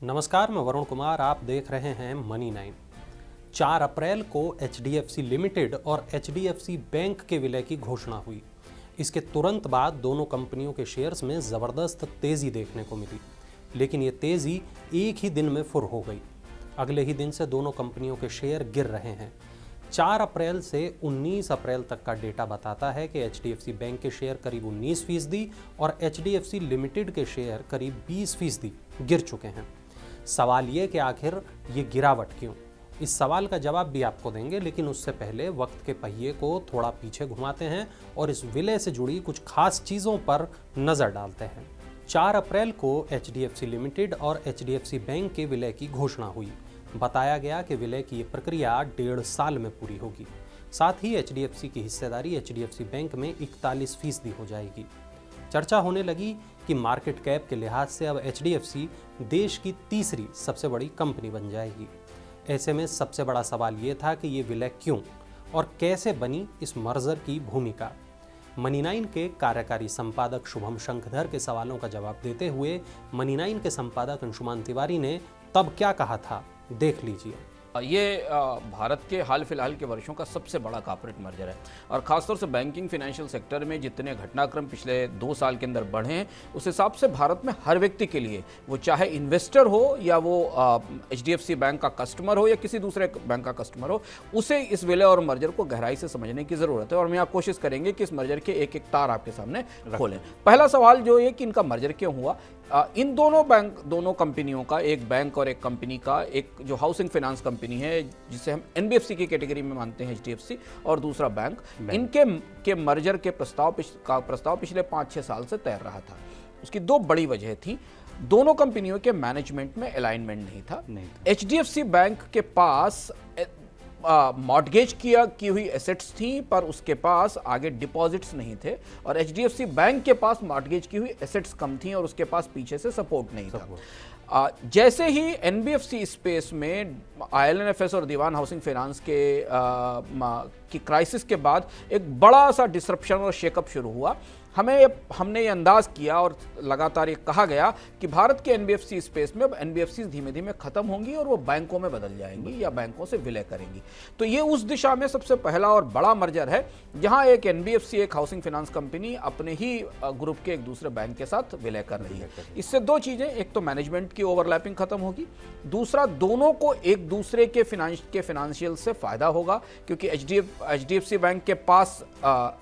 नमस्कार, मैं वरुण कुमार। आप देख रहे हैं मनी 9। 4 अप्रैल को एचडीएफसी लिमिटेड और एचडीएफसी बैंक के विलय की घोषणा हुई। इसके तुरंत बाद दोनों कंपनियों के शेयर्स में ज़बरदस्त तेज़ी देखने को मिली, लेकिन ये तेज़ी एक ही दिन में फुर हो गई। अगले ही दिन से दोनों कंपनियों के शेयर गिर रहे हैं। 4 अप्रैल से 19 अप्रैल तक का डेटा बताता है कि एचडीएफसी बैंक के शेयर करीब 19% और एचडीएफसी लिमिटेड के शेयर करीब 20% गिर चुके हैं। सवाल ये कि आखिर ये गिरावट क्यों? इस सवाल का जवाब भी आपको देंगे, लेकिन उससे पहले वक्त के पहिए को थोड़ा पीछे घुमाते हैं और इस विलय से जुड़ी कुछ खास चीज़ों पर नज़र डालते हैं। 4 अप्रैल को एचडीएफसी लिमिटेड और एचडीएफसी बैंक के विलय की घोषणा हुई। बताया गया कि विलय की ये प्रक्रिया 1.5 साल में पूरी होगी। साथ ही एचडीएफसी की हिस्सेदारी एचडीएफसी बैंक में 41% हो जाएगी। चर्चा होने लगी कि मार्केट कैप के लिहाज से अब एचडीएफसी देश की तीसरी सबसे बड़ी कंपनी बन जाएगी। ऐसे में सबसे बड़ा सवाल ये था कि ये विलय क्यों और कैसे बनी इस मर्जर की भूमिका। मनी 9 के कार्यकारी संपादक शुभम शंखधर के सवालों का जवाब देते हुए मनी 9 के संपादक अंशुमान तिवारी ने तब क्या कहा था, देख लीजिए। ये भारत के हाल फिलहाल के वर्षों का सबसे बड़ा कॉर्पोरेट मर्जर है और ख़ासतौर से बैंकिंग फाइनेंशियल सेक्टर में जितने घटनाक्रम पिछले 2 साल के अंदर बढ़े हैं, उस हिसाब से भारत में हर व्यक्ति के लिए, वो चाहे इन्वेस्टर हो या वो एचडीएफसी बैंक का कस्टमर हो या किसी दूसरे बैंक का कस्टमर हो, उसे इस विलय और मर्जर को गहराई से समझने की ज़रूरत है। और मैं आप कोशिश करेंगे कि इस मर्जर के एक एक तार आपके सामने खोलें। पहला सवाल जो है कि इनका मर्जर क्यों हुआ। इन दोनों कंपनियों का, एक बैंक और एक कंपनी का, एक जो हाउसिंग फाइनेंस कंपनी है जिसे हम एनबीएफसी की कैटेगरी में मानते हैं एचडीएफसी, और दूसरा बैंक, इनके मर्जर के प्रस्ताव पिछले 5-6 साल से तैर रहा था। उसकी 2 बड़ी वजह थी। दोनों कंपनियों के मैनेजमेंट में अलाइनमेंट नहीं था। एचडीएफसी बैंक के पास मॉर्टगेज की हुई एसेट्स थी, पर उसके पास आगे डिपॉजिट्स नहीं थे, और एचडीएफसी बैंक के पास मॉर्टगेज की हुई एसेट्स कम थी और उसके पास पीछे से सपोर्ट नहीं था। जैसे ही एनबीएफसी स्पेस में आईएलएनएफएस और दीवान हाउसिंग फाइनेंस की क्राइसिस के बाद एक बड़ा सा डिसरप्शन और शेकअप शुरू हुआ, हमने ये अंदाज किया और लगातार ये कहा गया कि भारत के एनबीएफसी स्पेस में अब एनबीएफसी धीमे धीमे खत्म होंगी और वो बैंकों में बदल जाएंगी या बैंकों से विलय करेंगी। तो ये उस दिशा में सबसे पहला और बड़ा मर्जर है, जहां एक एनबीएफसी, एक हाउसिंग फाइनेंस कंपनी अपने ही ग्रुप के एक दूसरे बैंक के साथ विलय कर रही है। इससे 2 चीजें, एक तो मैनेजमेंट की ओवरलैपिंग खत्म होगी, दूसरा दोनों को एक दूसरे के फाइनेंशियल से फायदा होगा, क्योंकि एचडीएफसी बैंक के पास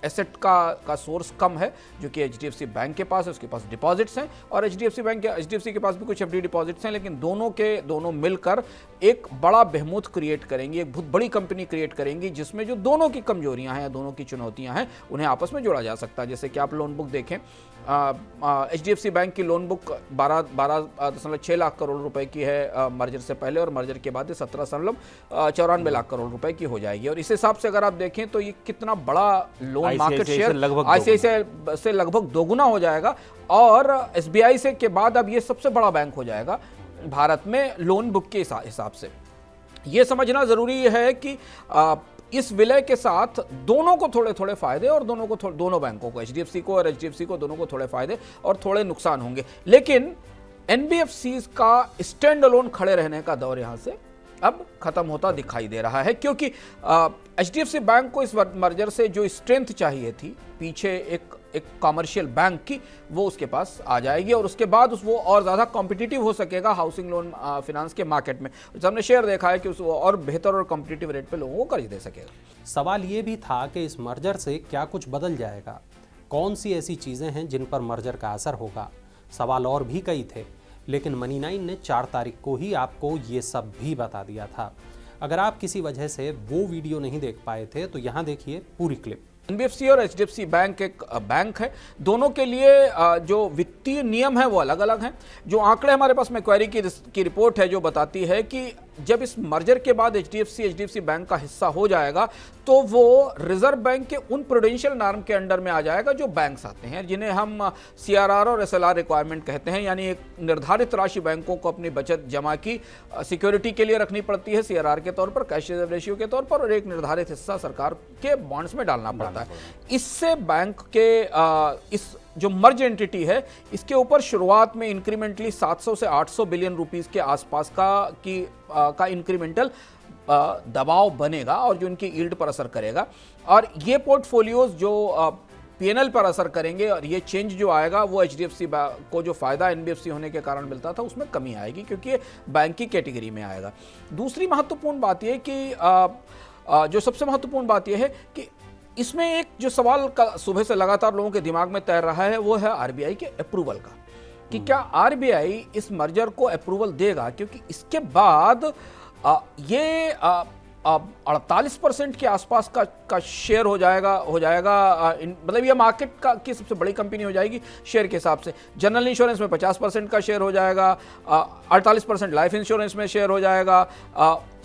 एसेट का सोर्स कम है जो कि एचडीएफसी बैंक के पास है। उसके पास डिपॉजिट्स हैं और एचडीएफसी के पास भी कुछ एफडी डिपॉजिट्स हैं, लेकिन दोनों मिलकर एक बड़ा बेहमूथ क्रिएट करेंगी, एक बहुत बड़ी कंपनी क्रिएट करेंगी, जिसमें जो दोनों की कमजोरियां हैं या दोनों की चुनौतियां हैं उन्हें आपस में जोड़ा जा सकता है। जैसे कि आप लोन बुक देखें, एचडीएफसी बैंक की लोन बुक 12.6 लाख करोड़ रुपए की है मर्जर से पहले, और मर्जर के बाद 17.94 लाख करोड़ रुपए की हो जाएगी। और इस हिसाब से अगर आप देखें तो ये कितना बड़ा लोन मार्केट शेयर आईसीआईसीआई से लगभग दोगुना हो जाएगा, और एसबीआई से के बाद अब ये सबसे बड़ा बैंक हो जाएगा भारत में लोन बुक के हिसाब से। ये समझना जरूरी है कि इस विलय के साथ दोनों को थोड़े थोड़े फायदे, और दोनों बैंकों को, एचडीएफसी को और एचडीएफसी को, दोनों को थोड़े फायदे और थोड़े नुकसान होंगे। लेकिन एनबीएफसी का स्टैंड अलोन खड़े रहने का दौर यहां से अब खत्म होता दिखाई दे रहा है, क्योंकि एचडीएफसी बैंक को इस मर्जर से जो स्ट्रेंथ चाहिए थी पीछे एक कमर्शियल बैंक की, वो उसके पास आ जाएगी, और उसके बाद वो और ज़्यादा कॉम्पिटिटिव हो सकेगा हाउसिंग लोन फाइनेंस के मार्केट में। हमने शेयर देखा है कि वो और बेहतर और कॉम्पिटिटिव रेट पे लोगों को कर्ज दे सकेगा। सवाल ये भी था कि इस मर्जर से क्या कुछ बदल जाएगा, कौन सी ऐसी चीज़ें हैं जिन पर मर्जर का असर होगा। सवाल और भी कई थे, लेकिन मनी 9 ने 4 तारीख को ही आपको ये सब भी बता दिया था। अगर आप किसी वजह से वो वीडियो नहीं देख पाए थे तो यहाँ देखिए पूरी क्लिप। एनबीएफसी और एचडीएफसी बैंक एक बैंक है, दोनों के लिए जो वित्तीय नियम है वो अलग अलग हैं। जो आंकड़े हमारे पास मैक्वारी की रिपोर्ट है जो बताती है कि जब इस मर्जर के बाद एचडीएफसी बैंक का हिस्सा हो जाएगा तो वो रिजर्व बैंक के उन प्रूडेंशियल नॉर्म के अंडर में आ जाएगा जो बैंक्स आते हैं, जिन्हें हम सीआरआर और एसएलआर रिक्वायरमेंट कहते हैं। यानी एक निर्धारित राशि बैंकों को अपनी बचत जमा की सिक्योरिटी के लिए रखनी पड़ती है सीआरआर के तौर पर, कैश रिजर्व रेशियो के तौर पर, और एक निर्धारित हिस्सा सरकार के बॉन्ड्स में डालना पड़ता है। इससे बैंक के जो मर्ज एंटिटी है इसके ऊपर शुरुआत में इंक्रीमेंटली 700 से 800 बिलियन रुपीस के आसपास का इंक्रीमेंटल दबाव बनेगा और जो उनकी यील्ड पर असर करेगा। और ये पोर्टफोलियोज जो पीएनएल पर असर करेंगे और ये चेंज जो आएगा वो एचडीएफसी को जो फायदा एनबीएफसी होने के कारण मिलता था उसमें कमी आएगी, क्योंकि ये बैंक की कैटेगरी में आएगा। दूसरी महत्वपूर्ण बात यह कि जो सबसे महत्वपूर्ण बात यह है कि इसमें एक जो सवाल का सुबह से लगातार लोगों के दिमाग में तैर रहा है वो है आरबीआई के अप्रूवल का, कि क्या आरबीआई इस मर्जर को अप्रूवल देगा, क्योंकि इसके बाद ये 48% के आसपास का शेयर हो जाएगा मतलब ये मार्केट की सबसे बड़ी कंपनी हो जाएगी शेयर के हिसाब से। जनरल इंश्योरेंस में 50% का शेयर हो जाएगा, 48% लाइफ इंश्योरेंस में शेयर हो जाएगा,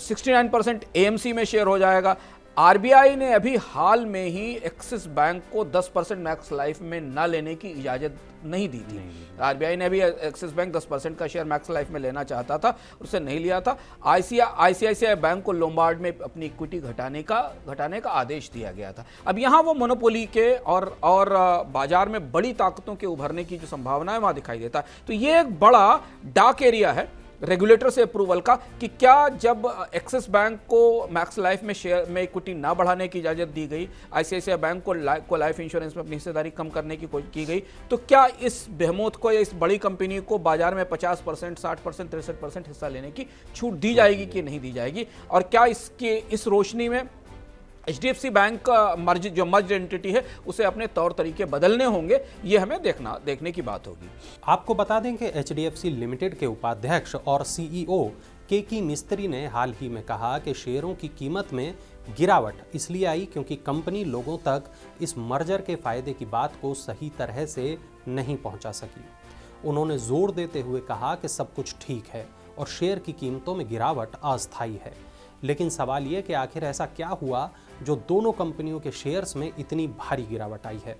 69% एएमसी में शेयर हो जाएगा। आरबीआई ने अभी हाल में ही एक्सिस बैंक को 10% मैक्स लाइफ में ना लेने की इजाज़त नहीं दी थी। आरबीआई ने अभी एक्सिस बैंक 10% का शेयर मैक्स लाइफ में लेना चाहता था, उससे नहीं लिया था। आईसीआईसीआई बैंक को लोम्बार्ड में अपनी इक्विटी घटाने का आदेश दिया गया था। अब यहाँ वो मोनोपोली के और बाजार में बड़ी ताकतों के उभरने की जो संभावना है वहाँ दिखाई देता है। तो ये एक बड़ा डार्क एरिया है रेगुलेटर से अप्रूवल का, कि क्या जब एक्सिस बैंक को मैक्स लाइफ में शेयर में इक्विटी ना बढ़ाने की इजाज़त दी गई, आईसीआईसीआई बैंक को लाइफ इंश्योरेंस में अपनी हिस्सेदारी कम करने की कोशिश की गई, तो क्या इस बेहमोत को या इस बड़ी कंपनी को बाजार में 50%, 60%, 63% हिस्सा लेने की छूट दी जाएगी कि नहीं दी जाएगी? और क्या इस रोशनी में एचडीएफसी बैंक का मर्ज एंटिटी है उसे अपने तौर तरीके बदलने होंगे? ये हमें देखने की बात होगी। आपको बता दें कि एचडीएफसी लिमिटेड के उपाध्यक्ष और सीईओ केकी मिस्त्री ने हाल ही में कहा कि शेयरों की कीमत में गिरावट इसलिए आई क्योंकि कंपनी लोगों तक इस मर्जर के फायदे की बात को सही तरह से नहीं पहुंचा सकी। उन्होंने जोर देते हुए कहा कि सब कुछ ठीक है और शेयर की कीमतों में गिरावट अस्थायी है, लेकिन सवाल ये कि आखिर ऐसा क्या हुआ जो दोनों कंपनियों के शेयर्स में इतनी भारी गिरावट आई है।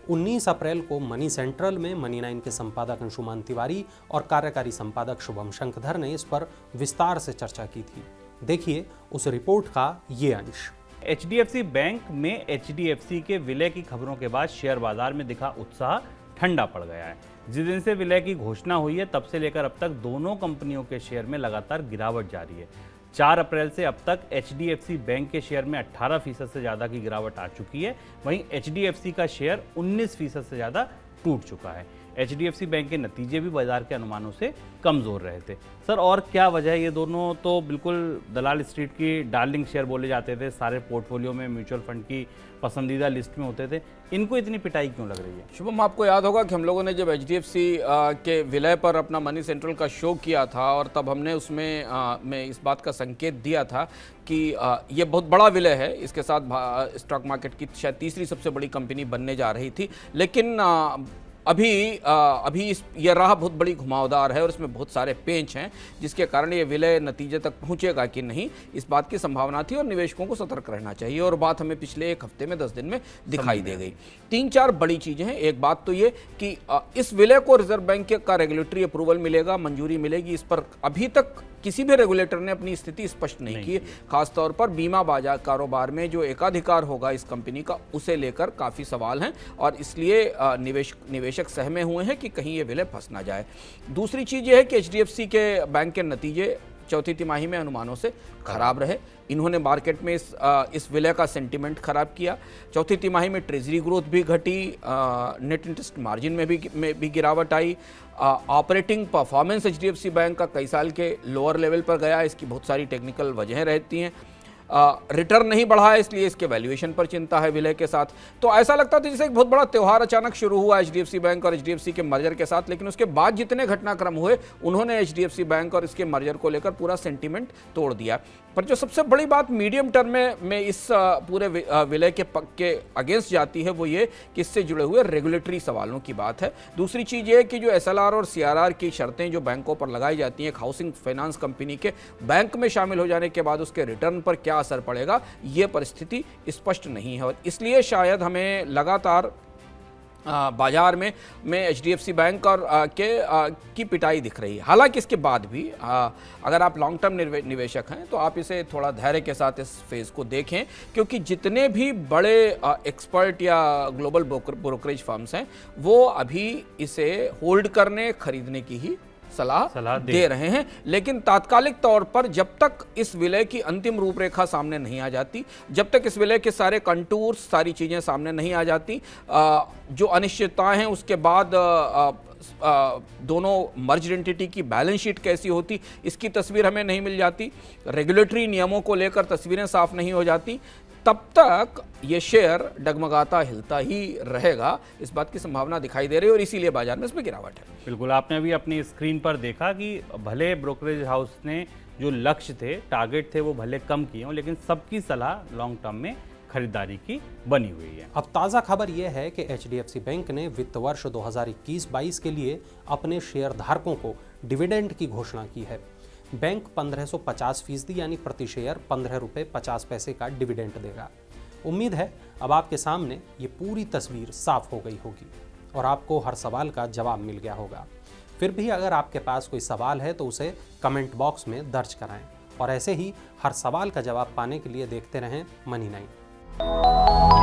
19 अप्रैल को मनी सेंट्रल में मनी 9 के संपादक अंशुमान तिवारी और कार्यकारी संपादक शुभम शंखधर ने इस पर विस्तार से चर्चा की थी। देखिए उस रिपोर्ट का ये अंश। एचडीएफसी बैंक में एचडीएफसी के विलय की खबरों के बाद शेयर बाजार में दिखा उत्साह ठंडा पड़ गया है। जिस दिन से विलय की घोषणा हुई है तब से लेकर अब तक दोनों कंपनियों के शेयर में लगातार गिरावट जारी है। 4 अप्रैल से अब तक एचडीएफसी बैंक के शेयर में 18% से ज़्यादा की गिरावट आ चुकी है, वहीं एचडीएफसी का शेयर 19% से ज़्यादा टूट चुका है। एचडीएफसी बैंक के नतीजे भी बाजार के अनुमानों से कमज़ोर रहे थे। सर, और क्या वजह है? ये दोनों तो बिल्कुल दलाल स्ट्रीट की डार्लिंग शेयर बोले जाते थे, सारे पोर्टफोलियो में म्यूचुअल फंड की पसंदीदा लिस्ट में होते थे, इनको इतनी पिटाई क्यों लग रही है? शुभम, आपको याद होगा कि हम लोगों ने जब एचडीएफसी के विलय पर अपना मनी सेंट्रल का शो किया था और तब हमने उसमें में इस बात का संकेत दिया था कि ये बहुत बड़ा विलय है, इसके साथ स्टॉक मार्केट की शायद तीसरी सबसे बड़ी कंपनी बनने जा रही थी। लेकिन अभी ये राह बहुत बड़ी घुमावदार है और इसमें बहुत सारे पेंच हैं, जिसके कारण ये विलय नतीजे तक पहुंचेगा कि नहीं, इस बात की संभावना थी और निवेशकों को सतर्क रहना चाहिए। और बात हमें पिछले एक हफ्ते में 10 दिन में दिखाई दे गई। 3-4 बड़ी चीज़ें हैं। एक बात तो ये कि इस विलय को रिजर्व बैंक का रेगुलेटरी अप्रूवल मिलेगा, मंजूरी मिलेगी, इस पर अभी तक किसी भी रेगुलेटर ने अपनी स्थिति स्पष्ट नहीं की है। खासतौर पर बीमा बाजार कारोबार में जो एकाधिकार होगा इस कंपनी का, उसे लेकर काफ़ी सवाल हैं और इसलिए निवेशक सहमे हुए हैं कि कहीं ये विलय फंस ना जाए। दूसरी चीज़ ये है कि एचडीएफसी के बैंक के नतीजे चौथी तिमाही में अनुमानों से खराब रहे। इन्होंने मार्केट में इस विलय का सेंटीमेंट खराब किया। चौथी तिमाही में ट्रेजरी ग्रोथ भी घटी, नेट इंटरेस्ट मार्जिन में भी गिरावट आई। ऑपरेटिंग परफॉर्मेंस एचडीएफसी बैंक का कई साल के लोअर लेवल पर गया, इसकी बहुत सारी टेक्निकल वजहें रहती हैं। रिटर्न नहीं बढ़ा है, इसलिए इसके वैल्यूएशन पर चिंता है विलय के साथ। तो ऐसा लगता था जैसे एक बहुत बड़ा त्यौहार अचानक शुरू हुआ एचडीएफसी बैंक और एचडीएफसी के मर्जर के साथ, लेकिन उसके बाद जितने घटनाक्रम हुए उन्होंने एचडीएफसी बैंक और इसके मर्जर को लेकर पूरा सेंटीमेंट तोड़ दिया। पर जो सबसे बड़ी बात मीडियम टर्म में इस पूरे विलय के अगेंस्ट जाती है वो ये कि इससे जुड़े हुए रेगुलेटरी सवालों की बात है। दूसरी चीज़ ये कि जो एसएलआर और सीआरआर की शर्तें जो बैंकों पर लगाई जाती हैं, हाउसिंग फाइनेंस कंपनी के बैंक में शामिल हो जाने के बाद उसके रिटर्न पर क्या असर पड़ेगा, ये परिस्थिति स्पष्ट नहीं है और इसलिए शायद हमें लगातार बाजार में HDFC बैंक और की पिटाई दिख रही है। हालांकि इसके बाद भी अगर आप लॉन्ग टर्म निवेशक हैं तो आप इसे थोड़ा धैर्य के साथ इस फेज़ को देखें, क्योंकि जितने भी बड़े एक्सपर्ट या ग्लोबल ब्रोकरेज फर्म्स हैं वो अभी इसे होल्ड करने, खरीदने की ही सलाह दे रहे हैं। लेकिन तात्कालिक तौर पर जब तक इस विलय की अंतिम रूपरेखा सामने नहीं आ जाती, जब तक इस विलय के सारे कंटूर्स, सारी चीज़ें सामने नहीं आ जाती, जो अनिश्चितताएं हैं उसके बाद दोनों मर्ज्ड एंटिटी की बैलेंस शीट कैसी होती, इसकी तस्वीर हमें नहीं मिल जाती, रेगुलेटरी नियमों को लेकर तस्वीरें साफ नहीं हो जाती, तब तक ये शेयर डगमगाता हिलता ही रहेगा। इस बात की संभावना दिखाई दे रही है और इसीलिए बाजार में इसमें गिरावट है। बिल्कुल, आपने अभी अपनी स्क्रीन पर देखा कि भले ब्रोकरेज हाउस ने जो लक्ष्य थे, टारगेट थे, वो भले कम किए हों, लेकिन सबकी सलाह लॉन्ग टर्म में खरीदारी की बनी हुई है। अब ताज़ा खबर यह है कि HDFC बैंक ने वित्त वर्ष 2021-22 के लिए अपने शेयर धारकों को डिविडेंड की घोषणा की है। बैंक 1550% यानी प्रति शेयर 15 रुपये 50 पैसे का डिविडेंड देगा। उम्मीद है अब आपके सामने ये पूरी तस्वीर साफ हो गई होगी और आपको हर सवाल का जवाब मिल गया होगा। फिर भी अगर आपके पास कोई सवाल है तो उसे कमेंट बॉक्स में दर्ज कराएं और ऐसे ही हर सवाल का जवाब पाने के लिए देखते रहें मनी 9।